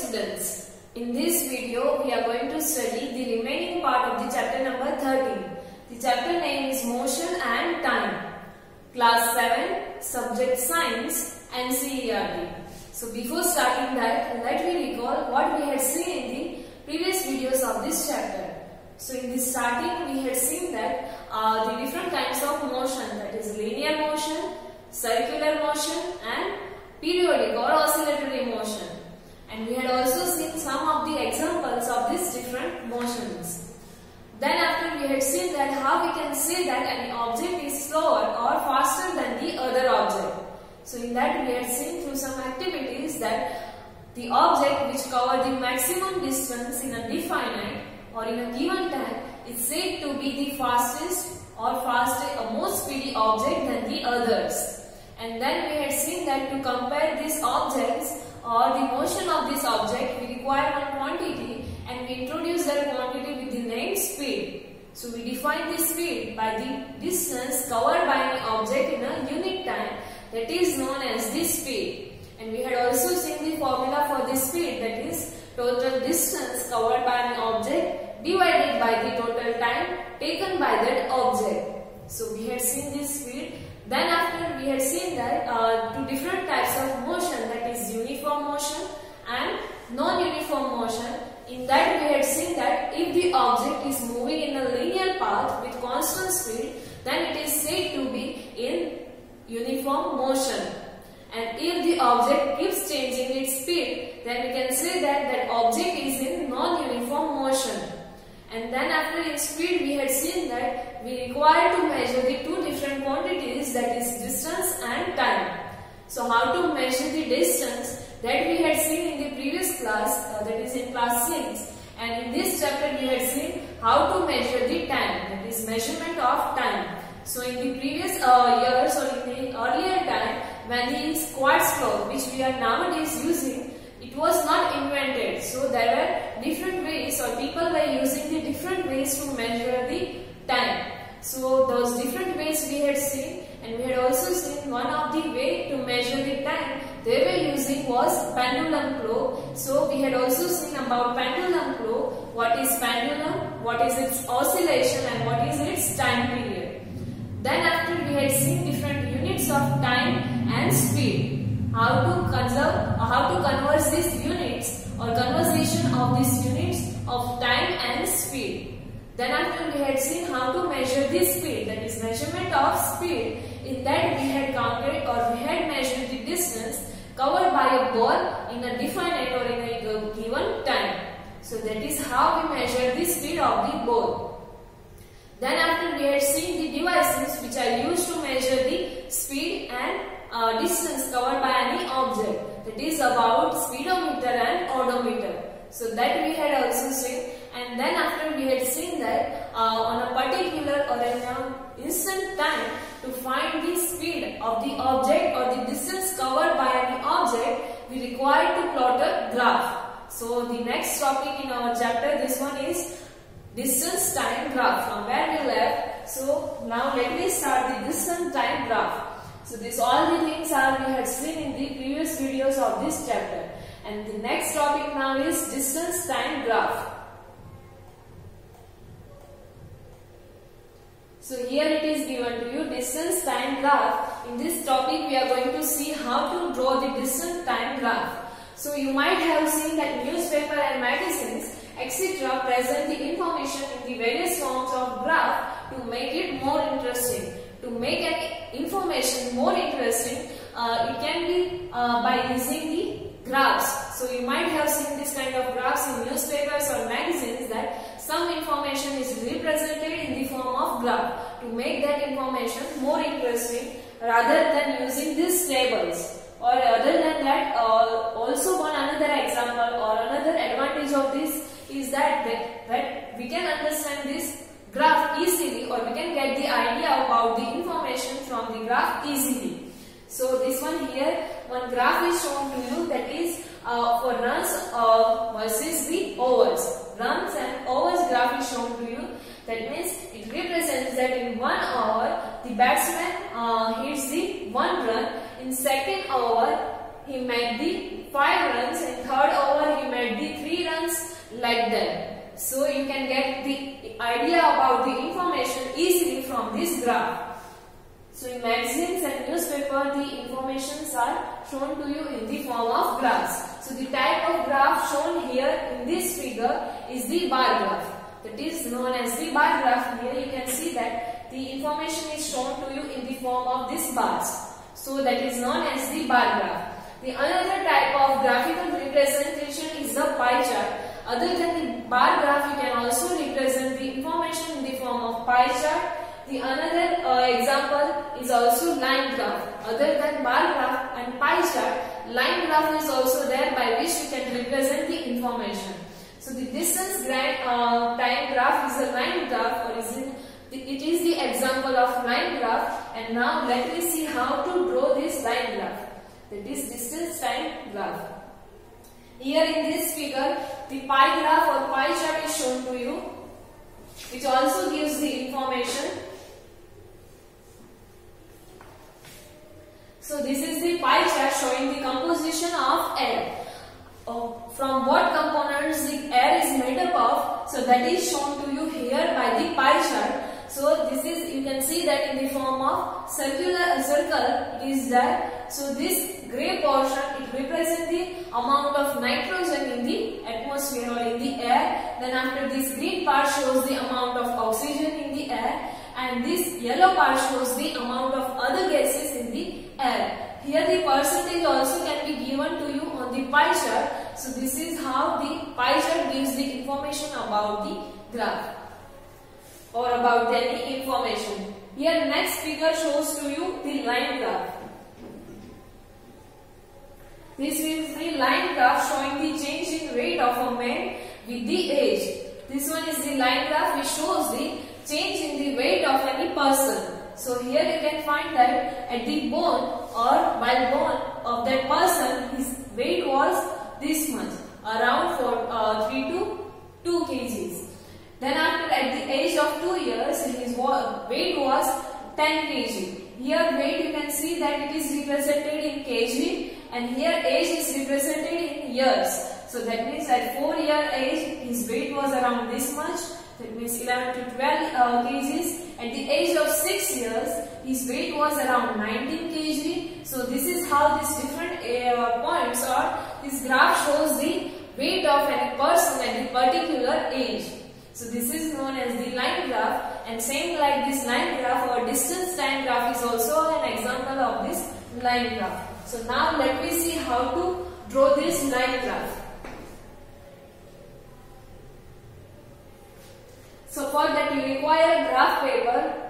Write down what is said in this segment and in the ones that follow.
students, in this video we are going to study the remaining part of the chapter number 13. The chapter name is Motion and Time. Class 7, Subject Science, NCERT. So before starting that, let me recall what we had seen in the previous videos of this chapter. So in the starting we had seen that the different kinds of motion, that is linear motion, circular motion and periodic or oscillatory motion. And we had also seen some of the examples of these different motions. Then after we had seen that how we can say that an object is slower or faster than the other object. So in that we had seen through some activities that the object which cover the maximum distance in a definite or in a given time is said to be the fastest or most speedy object than the others. And then we had seen that to compare these objects or the motion of this object, we require one quantity and we introduce that quantity with the name speed. So we define the speed by the distance covered by an object in a unit time, that is known as the speed. And we had also seen the formula for the speed, that is total distance covered by an object divided by the total time taken by that object. So we had seen this speed. Then after we had seen that two different types of motion, that is uniform motion and non-uniform motion. In that we had seen that if the object is moving in a linear path with constant speed, then it is said to be in uniform motion. And if the object keeps changing its speed, then we can say that that object is in non-uniform motion. And then after in speed we had seen that we require to measure the two different quantities, that is distance and time. So how to measure the distance, that we had seen in the previous class, that is in class 6. And in this chapter we had seen how to measure the time, that is measurement of time. So in the previous years or in the earlier time, when the quartz clock which we are nowadays using, it was not invented. So there were different ways, or people were using the different ways to measure the time. So those different ways we had seen, and we had also seen one of the way to measure the time they were using was pendulum clock. So we had also seen about pendulum clock, what is pendulum, what is its oscillation and what is its time period. Then after we had seen different units of time and speed. How to conserve or how to convert these units or conversion of these units of time and speed. Then after we had seen how to measure the speed, that is measurement of speed. In that we had counted or we had measured the distance covered by a ball in a definite or in a given time. So that is how we measure the speed of the ball. Then after we had seen the devices which are used to measure the speed and distance covered by any object, that is about speedometer and odometer. So that we had also seen. And then after we had seen that on a particular or an instant time, to find the speed of the object or the distance covered by any object, we require to plot a graph. So the next topic in our chapter, this one is distance time graph, from where we left. So now let me start the distance time graph. So this all the things are we had seen in the previous videos of this chapter. And the next topic now is distance time graph. So here it is given to you distance time graph. In this topic we are going to see how to draw the distance time graph. So you might have seen that newspaper and magazines etc. present the information in the various forms of graph to make it more interesting. To make an information more interesting, it can be by using the graphs. So you might have seen this kind of graphs in newspapers or magazines, that some information is represented in the form of graph to make that information more interesting rather than using these tables. Or other than that, also one another example or another advantage of this is that we can understand this graph easily, or we can get the idea about the information from the graph easily. So this one here, one graph is shown to you, that is for runs versus the overs. Runs and overs graph is shown to you. That means it represents that in 1 over the batsman hits the 1 run. In second over he made the 5 runs. In third over he made like that. So you can get the idea about the information easily from this graph. So in magazines and newspaper, the informations are shown to you in the form of graphs. So the type of graph shown here in this figure is the bar graph. That is known as the bar graph. Here you can see that the information is shown to you in the form of these bars. So that is known as the bar graph. The another type of graphical representation is the pie chart. Other than the bar graph, you can also represent the information in the form of pie chart. The another example is also line graph. Other than bar graph and pie chart, line graph is also there by which you can represent the information. So the distance time graph is a line graph, or it is the example of line graph. And now let me see how to draw this line graph. That is distance time graph. Here in this figure, the pie graph or pie chart is shown to you, which also gives the information. So this is the pie chart showing the composition of air. From what components the air is made up of, so that is shown to you here by the pie chart. So this is, you can see that in the form of circle it is there. So this grey portion, it represents the amount of nitrogen in the atmosphere or in the air. Then after this green part shows the amount of oxygen in the air, and this yellow part shows the amount of other gases in the air. Here the percentage also can be given to you on the pie chart. So this is how the pie chart gives the information about the graph or about any information. Here next figure shows to you the line graph. This is the line graph showing the change in weight of a man with the age. This one is the line graph which shows the change in the weight of any person. So here you can find that at the bone or while born of that person, his weight was this much, around 3 to 2 kgs. Then after at the age of 2 years, his weight was 10 kg. Here weight you can see that it is represented in kg, and here age is represented in years. So that means at 4-year age his weight was around this much. That means 11 to 12 kgs. At the age of 6 years, his weight was around 19 kg. So this is how these different points, or this graph shows the weight of any person at the particular age. So this is known as the line graph, and same like this line graph or distance time graph is also an example of this line graph. So now let me see how to draw this line graph. So for that you require a graph paper.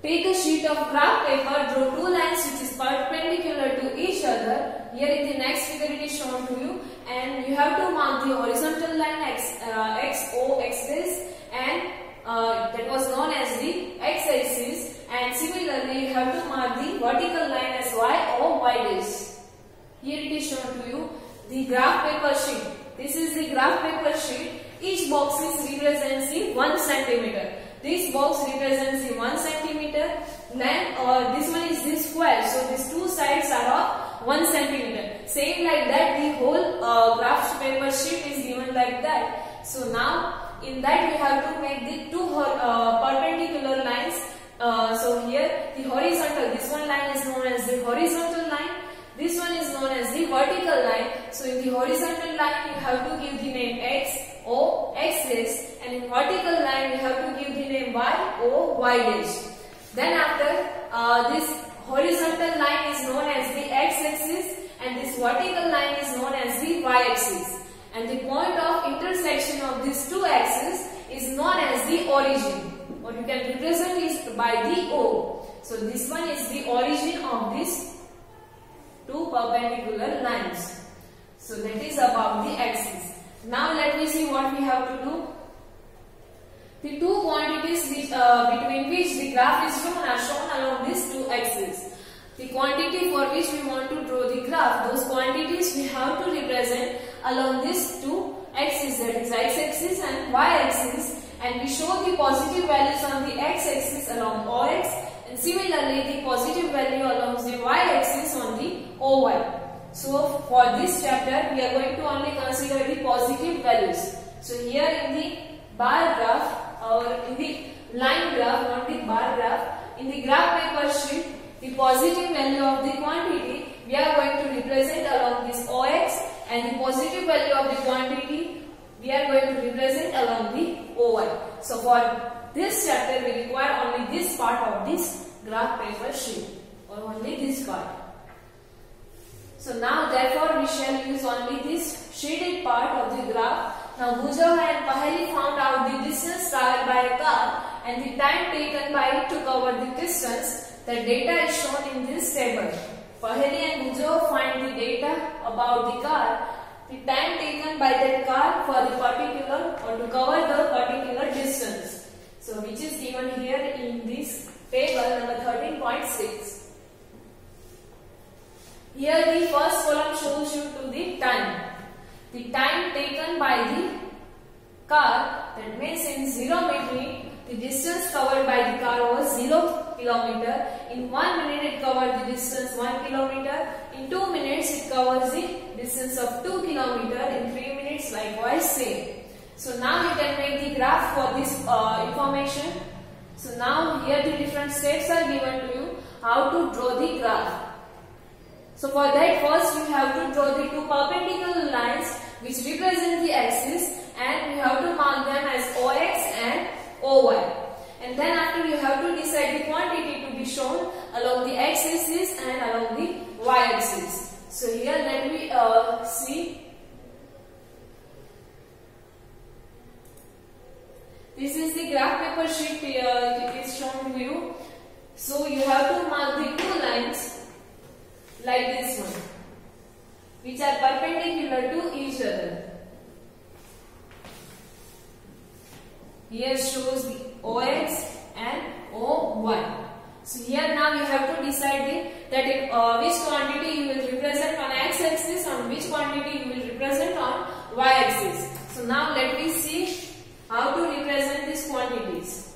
Take a sheet of graph paper, draw 2 lines which is perpendicular to each other. Here in the next figure it is shown to you, and you have to mark the horizontal line XO axis, and that was known as the X axis, and similarly you have to mark the vertical line as Y or Y dash. Here it is shown to you the graph paper sheet. This is the graph paper sheet. Each box represents the 1 centimeter. This box represents the 1 centimeter length, or this one is the square. So these two sides are of 1 centimeter. Same like that, the whole graph paper sheet is given like that. So now in that we have to make the two perpendicular lines. So here the horizontal, this one line is known as the horizontal line. This one is known as the vertical line. So in the horizontal line you have to give the name X, O, axis, and in vertical line you have to give the name Y, O, Y dash. Then after this horizontal line is known as the X axis, and this vertical line is known as the Y axis. And the point of intersection of these two axes is known as the origin, or you can represent it by the O. So this one is the origin of these two perpendicular lines. So that is about the axis. Now let me see what we have to do. The two quantities between which the graph is shown are shown along these two axes. The quantity for which we want to draw the graph, those quantities we have to represent along these two axes, that is X axis and Y axis, and we show the positive values on the X axis along OX, and similarly the positive value along the Y axis on the OY. So for this chapter we are going to only consider the positive values. So here in the bar graph or in the line graph, not the bar graph, in the graph paper sheet, the positive value of the quantity we are going to represent along this OX, and the positive value of the quantity we are going to represent along the OY. So for this chapter we require only this part of this graph paper sheet, or only this part. So now therefore we shall use only this shaded part of the graph. Now Bujov and Paheli found out the distance traveled by a car and the time taken by it to cover the distance. The data is shown in this table. Paheli and Bujov find the data about the car, the time taken by that car for the particular or to cover the particular distance. So which is given here in this table number 13.6. Here the first column shows you to the time. The time taken by the car, that means in 0 minute, the distance covered by the car was 0 kilometer. In 1 minute it covered the distance 1 kilometer. In 2 minutes it covers the distance of 2 kilometer. In 3 minutes likewise same. So now you can make the graph for this information. So now here the different steps are given to you how to draw the graph. So for that first you have to draw the two perpendicular lines which represent the axis, and you have to mark them as OX and OY. And then after you have to decide the quantity to be shown along the x-axis and along the y-axis. So here let me see. This is the graph paper sheet, it is shown to you. So you have to mark the two lines like this one, which are perpendicular to each other. Here shows the OX and OY. So here now you have to decide that which quantity you will represent on x-axis and which quantity you will represent on y-axis. So now let me see how to represent these quantities.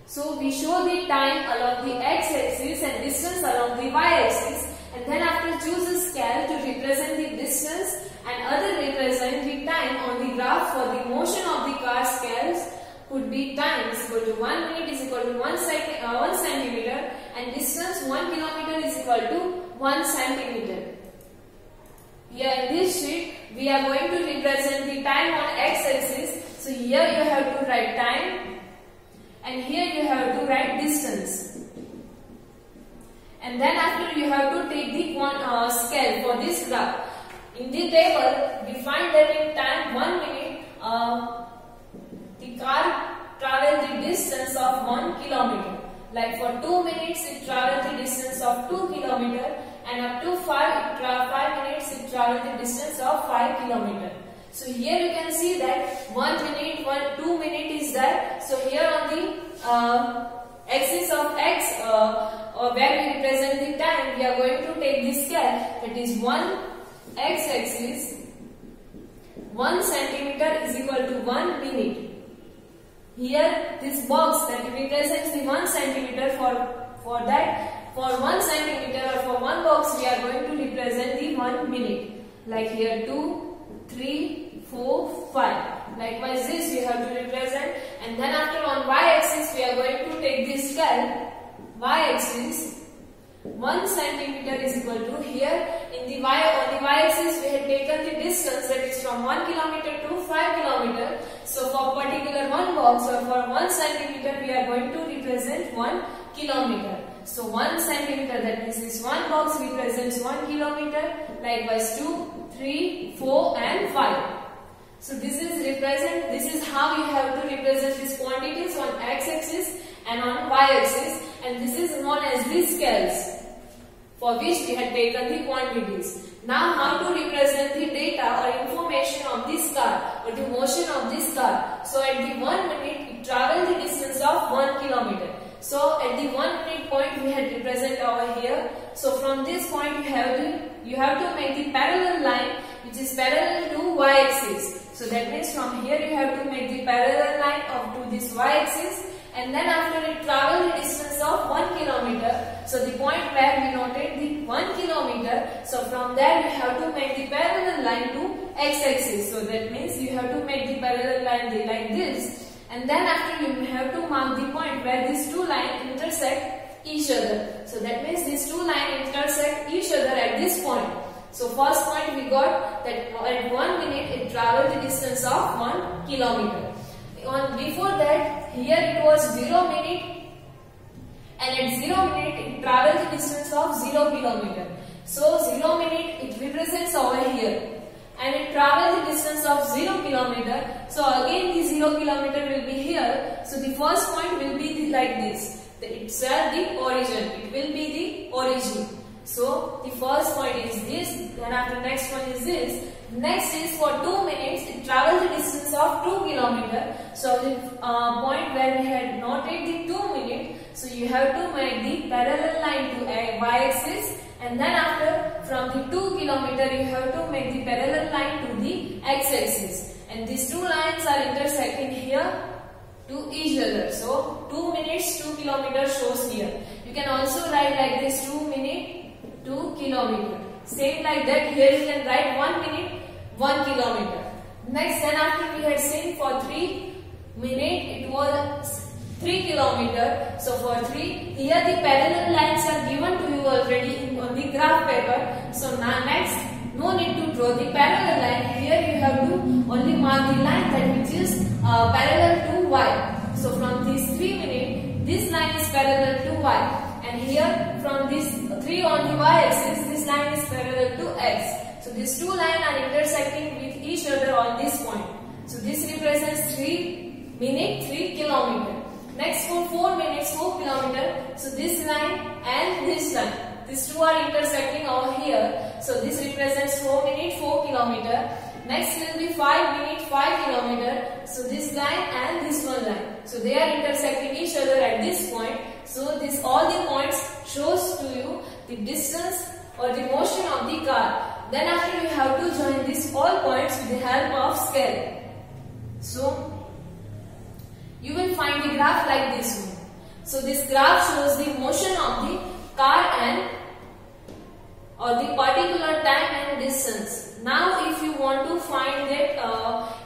So we show the time along the x-axis and distance along the y-axis, and then after choose a scale to represent the distance and other represent the time on the graph. For the motion of the car, scales could be time is equal to 1 minute is equal to 1 centimeter, and distance 1 kilometer is equal to 1 centimeter. Here in this sheet we are going to represent the time on x-axis. So here you have to write time, and here you have to write distance. And then after you have to take the scale for this graph. In the table we find that in time 1 minute the car travels the distance of 1 kilometer. Like for 2 minutes it travels the distance of 2 kilometer, and up to 5 minutes it travels the distance of 5 kilometer. So here you can see that 1 minute, 2 minute is there. So here on the axis of x, where we represent the time, we are going to take this scale, that is 1 x-axis, 1 centimeter is equal to 1 minute. Here this box that represents the 1 centimeter, for 1 centimeter or for one box we are going to represent the 1 minute. Like here 2, 3, 4, 5. Likewise this we have to represent, and then after on y-axis we are going to take this scale. Y-axis 1 centimeter is equal to, here in the on the y-axis we have taken the distance, that is from 1 kilometer to 5 kilometer. So for particular one box or for 1 centimeter we are going to represent 1 kilometer. So 1 centimeter, that means this one box represents 1 kilometer. Likewise 2, 3, 4 and 5. So this is how you have to represent these quantities on x-axis and on y-axis, and this is known as the scales for which we had taken the quantities. Now how to represent the data or information of this car or the motion of this car. So at the 1 minute it travels the distance of 1 kilometer. So at the 1 minute point we had represent over here. So from this point you have to make the parallel line which is parallel to y-axis. So that means from here you have to make the parallel line up to this y-axis, and then after it travels the distance of 1 kilometer. So the point where we noted the 1 kilometer. So from there you have to make the parallel line to x-axis. So that means you have to make the parallel line like this, and then after you have to mark the point where these two lines intersect each other. So that means these two lines intersect each other at this point. So first point we got that at 1 minute it traveled the distance of 1 kilometer. Before that, here it was 0 minute, and at 0 minute it traveled the distance of 0 kilometer. So 0 minute it represents over here, and it traveled the distance of 0 kilometer. So again the 0 kilometer will be here. So the first point will be like this. It's the origin. It will be the origin. So the first point is this, then after next one is this. Next is for 2 minutes it traveled the distance of 2 kilometer. So the point where we had noted the 2 minutes, so you have to make the parallel line to y-axis, and then after from the 2 kilometer you have to make the parallel line to the x-axis, and these two lines are intersecting here to each other. So 2 minutes 2 kilometers shows here. You can also write like this, 2 minutes 2 kilometer. Same like that, here you can write 1 minute 1 kilometer. Next, then after we had seen for 3 minutes it was 3 kilometer. So for 3, here the parallel lines are given to you already on the graph paper. So now next, no need to draw the parallel line. Here you have to only mark the line that which is parallel to y. So from this 3 minutes, this line is parallel to y. And here from this 3 on the y-axis, this line is parallel to x. So these two lines are intersecting with each other on this point. So this represents 3 minutes 3 kilometer. Next for 4 minutes 4 kilometer. So this line and this line, these two are intersecting over here. So this represents 4 minutes 4 kilometer. Next will be 5 minutes 5 kilometer. So this line and this one line, so they are intersecting each other at this point. So this all the points shows to you the distance or the motion of the car. Then after you have to join these all points with the help of scale. So you will find the graph like this one. So this graph shows the motion of the car and or the particular time and distance. Now if you want to find that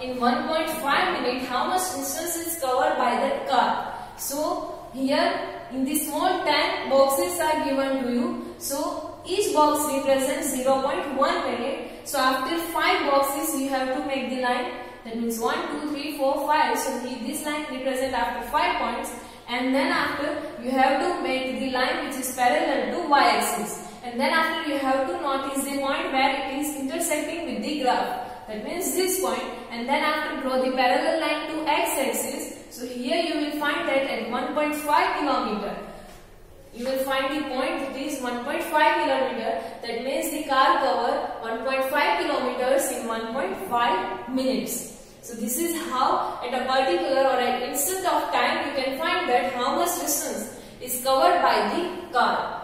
in 1.5 minutes how much distance is covered by that car. So here in the small 10 boxes are given to you. So each box represents 0.1 minute. So after 5 boxes you have to make the line. That means 1, 2, 3, 4, 5. So this line represents after 5 points. And then after you have to make the line which is parallel to y-axis. And then after you have to notice the point where it is intersecting with the graph. That means this point. And then after draw the parallel line to x-axis. So here you will find that at 1.5 kilometer. You will find the point that is 1.5 kilometer. That means the car cover 1.5 kilometers in 1.5 minutes. So this is how at a particular or an instant of time you can find that how much distance is covered by the car.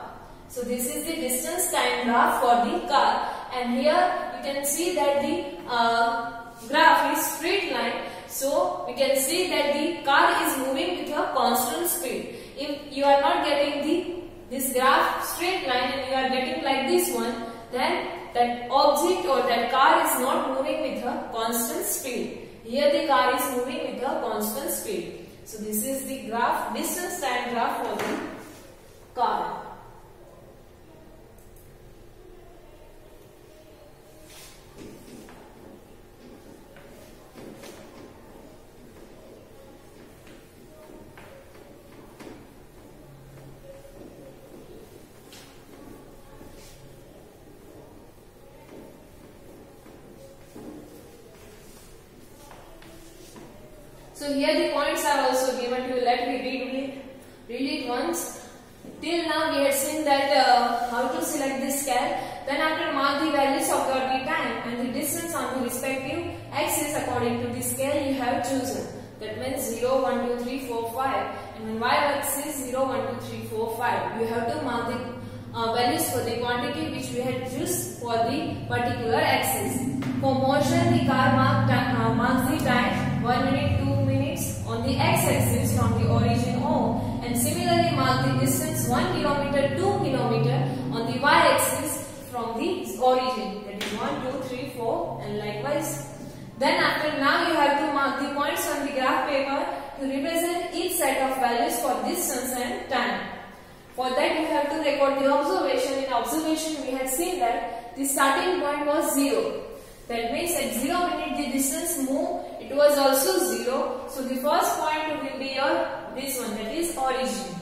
So this is the distance time graph for the car, and here you can see that the graph is straight line. So we can see that the car is moving with a constant speed. If you are not getting this graph straight line and you are getting like this one, then that object or that car is not moving with a constant speed. Here the car is moving with a constant speed. So this is the graph, distance time graph for the car. So here the points are also given to you. Let me read it once. Till now we had seen that how to select this scale. Then after mark the values of your time and the distance on the respective axis according to the scale you have chosen. That means 0, 1, 2, 3, 4, 5. And on y-axis 0, 1, 2, 3, 4, 5. You have to mark the values for the quantity which we had choose for the particular axis. For motion, the car marks the time 1 minute, 2 minutes on the x-axis from the origin O, and similarly mark the distance 1 kilometer, 2 kilometer on the y-axis Then after, now you have to mark the points on the graph paper to represent each set of values for distance and time. For that you have to record the observation. In observation we had seen that the starting point was 0. That means at 0 minute the distance moved, it was also 0. So the first point will be your this one, that is origin.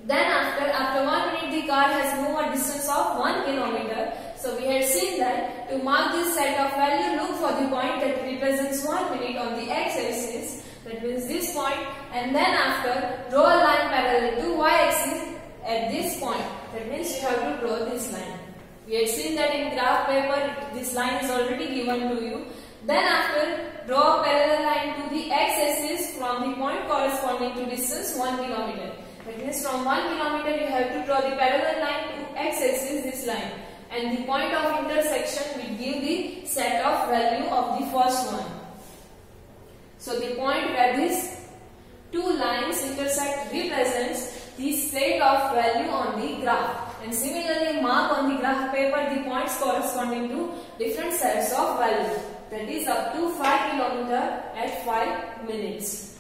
Then after 1 minute the car has moved a distance of 1 kilometer. So we had seen that to mark this set of value, look for the point that represents 1 minute on the x-axis. That means this point, and then after draw a line parallel to y-axis at this point. That means you have to draw this line. We had seen that in graph paper this line is already given to you. Then after draw a parallel line to the x-axis from the point corresponding to distance 1 kilometer. That means from 1 kilometer you have to draw the parallel line to x-axis, this line. And the point of intersection will give the set of value of the first one. So the point where these two lines intersect represents the set of value on the graph. And similarly mark on the graph paper the points corresponding to different sets of value. That is up to 5 km at 5 minutes.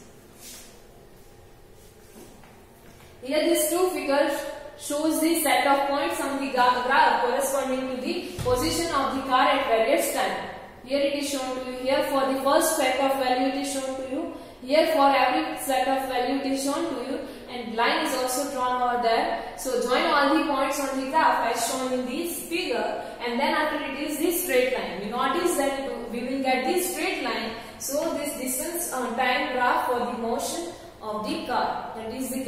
Here these two figures shows the set of points on the graph corresponding to the position of the car at various times. Here it is shown to you. Here for the first set of value it is shown to you. Here for every set of value it is shown to you, and line is also drawn over there. So join all the points on the graph as shown in this figure, and then after it is this straight line. We notice that we will get this straight line. So this distance time graph for the motion of the car. That is the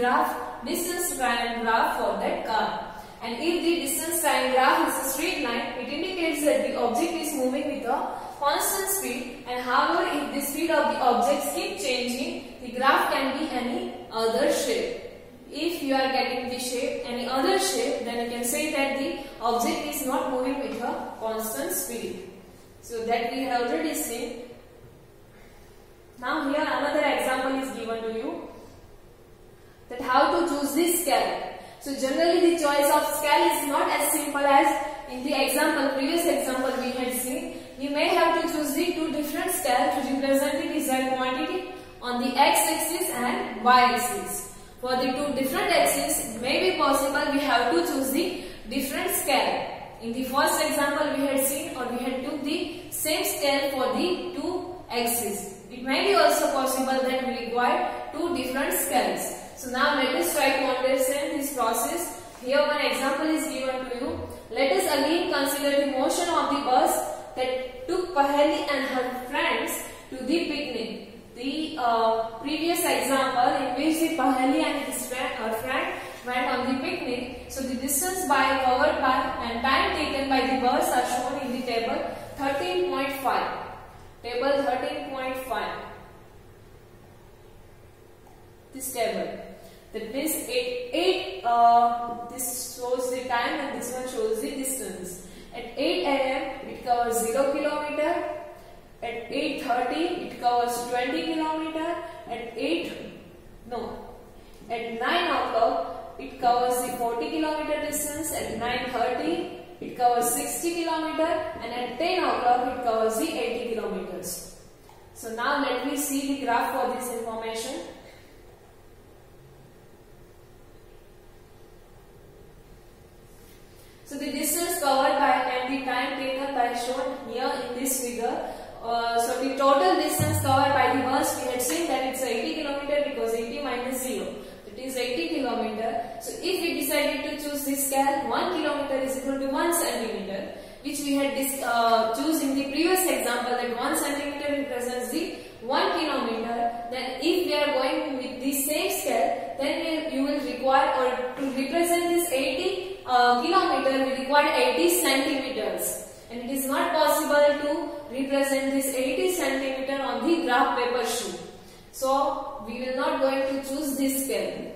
distance time graph for that car. And if the distance time graph is a straight line, it indicates that the object is moving with a constant speed, and however if the speed of the objects keep changing, the graph can be any other shape. If you are getting the shape, any other shape, then you can say that the object is not moving with a constant speed. So that we have already seen. Now here another example is given to you, that how to choose this scale. So generally the choice of scale is not as simple as in the previous example we had seen. You may have to choose the two different scales to represent the desired quantity on the x-axis and y-axis. For the two different axes, it may be possible we have to choose the different scale. In the first example we had seen, or we had took the same scale for the two axes. It may be also possible that we require two different scales. So now let us try to understand this process. Here one example is given to you. Let us again consider the motion of the bus that took Paheli and her friends to the picnic. The previous example in which the Paheli and her friend went on the picnic. So the distance covered by and time taken by the bus are shown in the table 13.5. Table 13.5. This table. That means this shows the time and this one shows the distance. At 8 AM it covers 0 kilometer. At 8:30 it covers 20 kilometer. At 9 o'clock it covers the 40 kilometer distance. At 9:30 it covers 60 kilometer, and at 10 o'clock it covers the 80 kilometers. So now let me see the graph for this information. So the distance covered by and the time taken by shown here in this figure. So the total distance covered by the bus, we had seen that it's 80 kilometer because 80 minus 0. It is 80 kilometer. So if we decided to choose this scale, 1 kilometer is equal to 1 centimeter, which we had choose in the previous example that 1 centimeter represents the 1 kilometer. Then if we are going with the same scale, then you will require, or to represent this 80 kilometer, we require 80 centimeters. And it is not possible to represent this 80 centimeter on the graph paper sheet. So we will not going to choose this scale.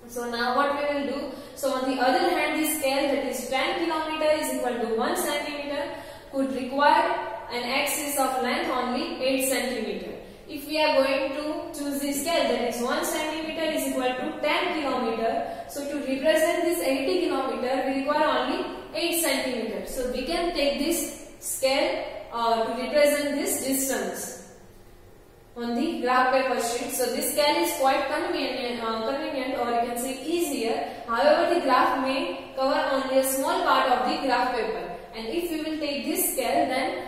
So now what we will do? So on the other hand, this scale that is 10 kilometer is equal to 1 centimeter could require an axis of length only 8 centimeter. If we are going to choose this scale that is 1 centimeter is equal to 10 kilometer. So to represent this 80 kilometer we require only 8 centimeter. So we can take this scale to represent distance on the graph paper sheet. So this scale is quite convenient or you can say easier. However, the graph may cover only a small part of the graph paper. And if you will take this scale, then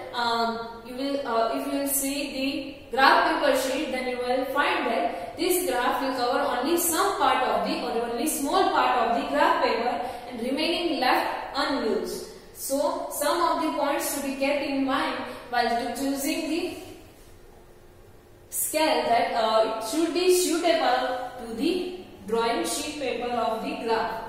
if you will see the graph paper sheet, then you will find that this graph will cover only some part of the or only small part of the graph paper and remaining left unused. So some of the points to be kept in mind while choosing the scale, that it should be suitable to the drawing sheet paper of the graph.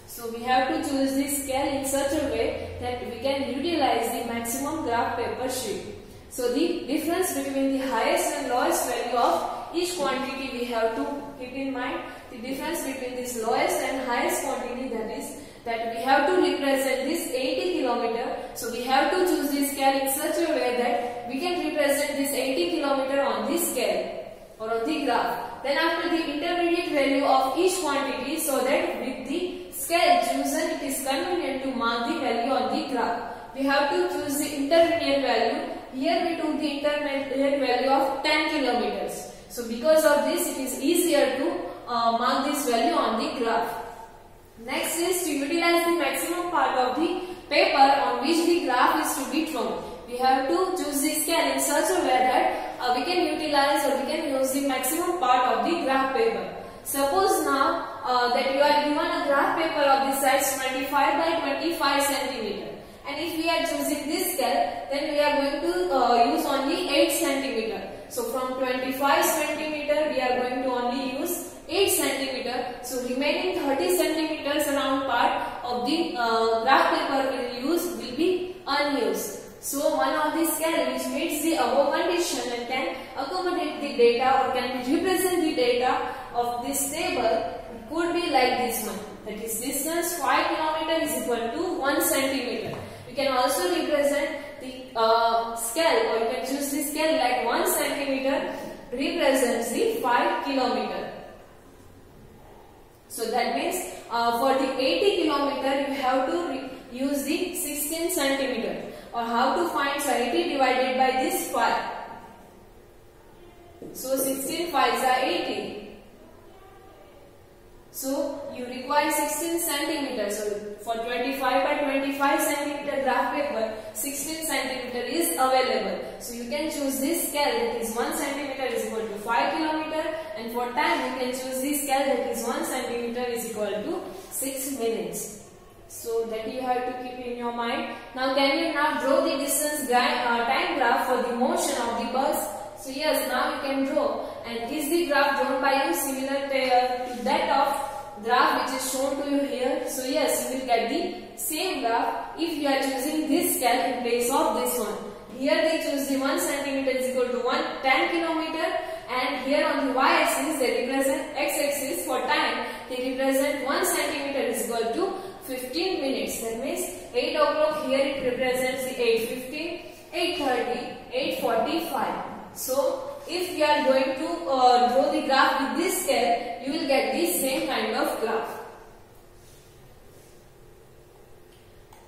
So we have to choose this scale in such a way that we can utilize the maximum graph paper sheet. So the difference between the highest and lowest value of each quantity we have to keep in mind. The difference between this lowest and highest quantity, that is that we have to represent this 80 km. So we have to choose this scale in such a way that we can represent this 80 km on this scale or on the graph. Then after the intermediate value of each quantity, so that with the scale chosen it is convenient to mark the value on the graph. We have to choose the intermediate value. Here we took the intermediate value of 10 kilometers. So because of this it is easier to mark this value on the graph. Next is to utilize the maximum part of the paper on which the graph is to be drawn. We have to choose the scale in such a way that we can utilize or we can use the maximum part of the graph paper. Suppose now that you are given a graph paper of the size 25 by 25 centimeter, and if we are choosing this scale, then we are going to use only 8 centimeter. So from 25 centimeter we are going to only use 8 centimeter. So remaining 30 centimeters around part of the graph paper will be unused. So one of the scale which meets the above condition and can accommodate the data or can represent the data of this table could be like this one. That is, distance 5 km is equal to 1 centimeter. You can also represent the scale, or you can choose the scale like 1 centimeter represents the 5 km. So that means for the 80 km you have to use the 16 centimeter. Or how to find 80 divided by this 5. So 16 5s are 80. So you require 16 centimeters. So for 25 by 25 centimeter graph paper, 16 centimeter is available. So you can choose this scale, that is 1 centimeter is equal to 5 km, and for time you can choose this scale, that is 1 centimeter is equal to 6 minutes. So that you have to keep in your mind. Now can you now draw the distance time graph for the motion of the bus? So yes, now you can draw. And is the graph drawn by you similar to that of graph which is shown to you here? So yes, you will get the same graph if you are choosing this scale in place of this one. Here they choose the 1 centimeter is equal to 10 kilometer, and here on the y-axis they represent x-axis for time. They represent 1 centimeter is equal to 15 minutes. That means 8 o'clock, here it represents the 8:15, 8:30, 8:45. So if you are going to draw the graph with this scale, you will get the same kind of graph.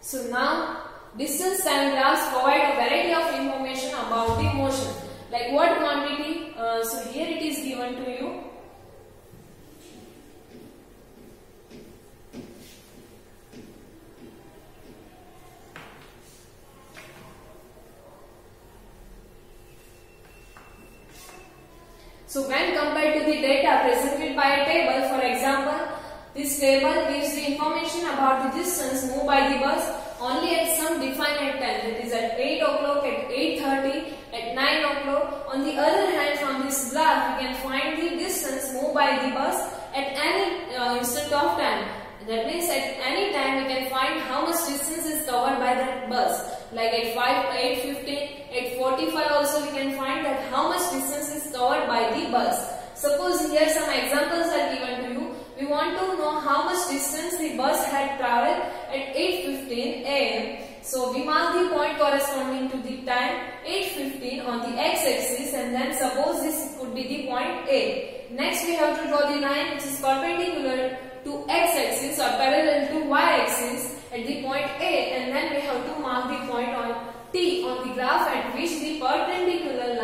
So now distance time graphs provide a variety of information about the motion. Like what quantity? So here it is given to you. So when compared to the data presented by a table, for example, this table gives the information about the distance moved by the bus only at some definite time, that is at 8 o'clock, at 8:30, at 9 o'clock. On the other hand, from this graph, we can find the distance moved by the bus at any instant of time. That means at any time we can find how much distance is covered by that bus. Like at 8:15, 8:45 also we can find that how much distance is covered by the bus. Suppose here some examples are given to you. We want to know how much distance the bus had traveled at 8:15 am. So we mark the point corresponding to the time 8:15 on the x-axis, and then suppose this could be the point A. Next we have to draw the line which is perpendicular to x-axis or parallel to y-axis at the point A, and then we have to mark the point on T on the graph at which the perpendicular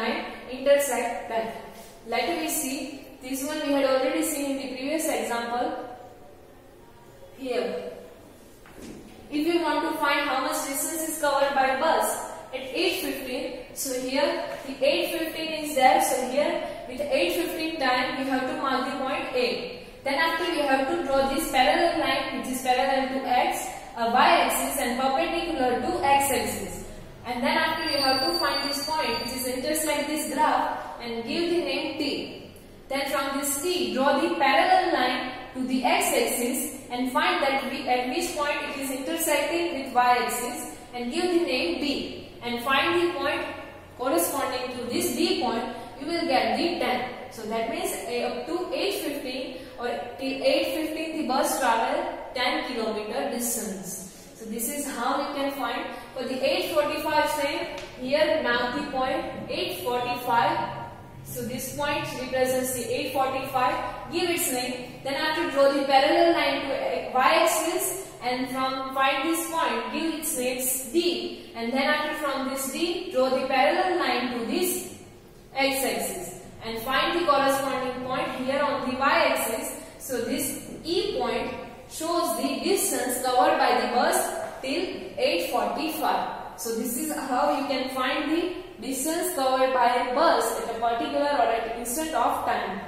here. If you want to find how much distance is covered by bus at 8:15, so here the 8:15 is there, so here with 8:15 time we have to mark the point A. Then after you have to draw this parallel line which is parallel to x, y-axis and perpendicular to x-axis. And then after you have to find this point which is intersect this graph and give the name T. Then from this T, draw the parallel line to the x-axis and find that at which point it is intersecting with y-axis and give the name B. And find the point corresponding to this B point, you will get the 10. So that means up to 8:15 or till 8:15 the bus travel 10 kilometer distance. So this is how you can find. For the 8:45 same, here now the point 8:45. So this point represents the 8:45. Give its name. Then after draw the parallel line to y-axis and from find this point, give its name D. And then after from this D, draw the parallel line to this x-axis. And find the corresponding point here on the y-axis. So this E point shows the distance covered by the bus till 8:45. So this is how you can find the distance covered by a bus at a particular or at an instant of time.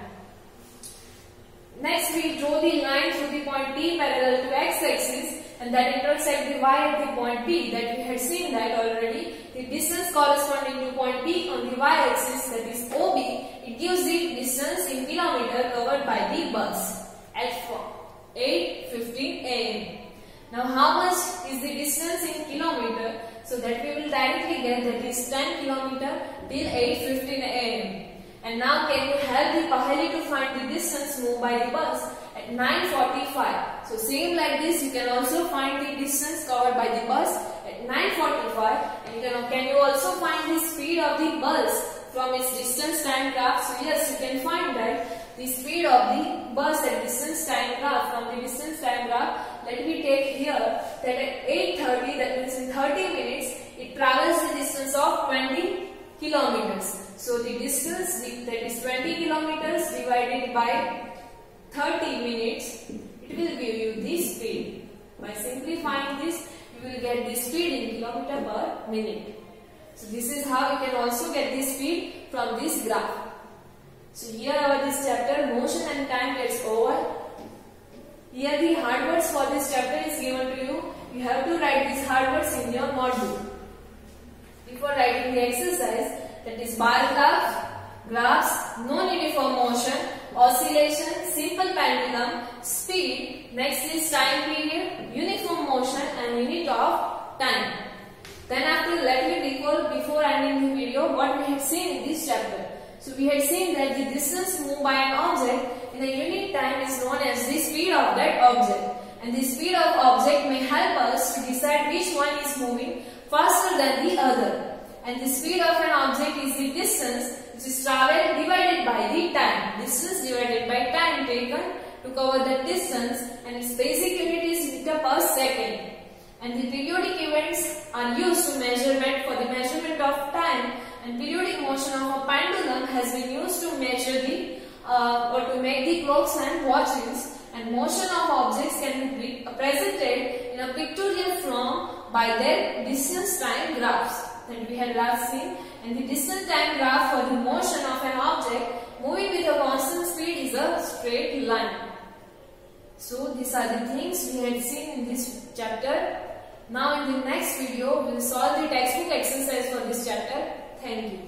Next we draw the line through the point T parallel to x-axis and that intersect the y at the point B, that we had seen that already. The distance corresponding to point B on the y-axis, that is OB, it gives the distance in kilometer covered by the bus at 8:15 am. Now how much is the distance in kilometer? So that we will directly get, that is 10 kilometer till 8:15 am. And now can you help the Paheli to find the distance moved by the bus at 9:45. So same like this, you can also find the distance covered by the bus at 9:45. And can you also find the speed of the bus from its distance time graph? So yes, you can find that the speed of the bus at distance time graph. From the distance time graph, let me take here that at 8:30, that means in 30 minutes, it travels the distance of 20 kilometers. So the distance that is 20 kilometers divided by 30 minutes, it will give you the speed. By simplifying this, you will get the speed in kilometer per minute. So this is how you can also get the speed from this graph. So here our this chapter motion and time gets over. Here the hard words for this chapter is given to you. You have to write these hard words in your notebook. Before writing the exercise, that is bar graphs, non-uniform motion, oscillation, simple pendulum, speed, next is time period, uniform motion and unit of time. Then after, let me recall before ending the video what we have seen in this chapter. So we had seen that the distance moved by an object in a unit time is known as the speed of that object. And the speed of object may help us to decide which one is moving faster than the other. And the speed of an object is the distance which is travelled divided by the time. Distance divided by time taken to cover that distance, and its basic unit is meter per second. And the periodic events are used for the measurement of time, and periodic motion of a pendulum has been used to measure the or to make the clocks and watches. And motion of objects can be presented in a pictorial form by their distance time graphs that we had last seen. And the distance time graph for the motion of an object moving with a constant speed is a straight line. So these are the things we had seen in this chapter. Now in the next video we will solve the textbook exercise for this chapter. Thank you.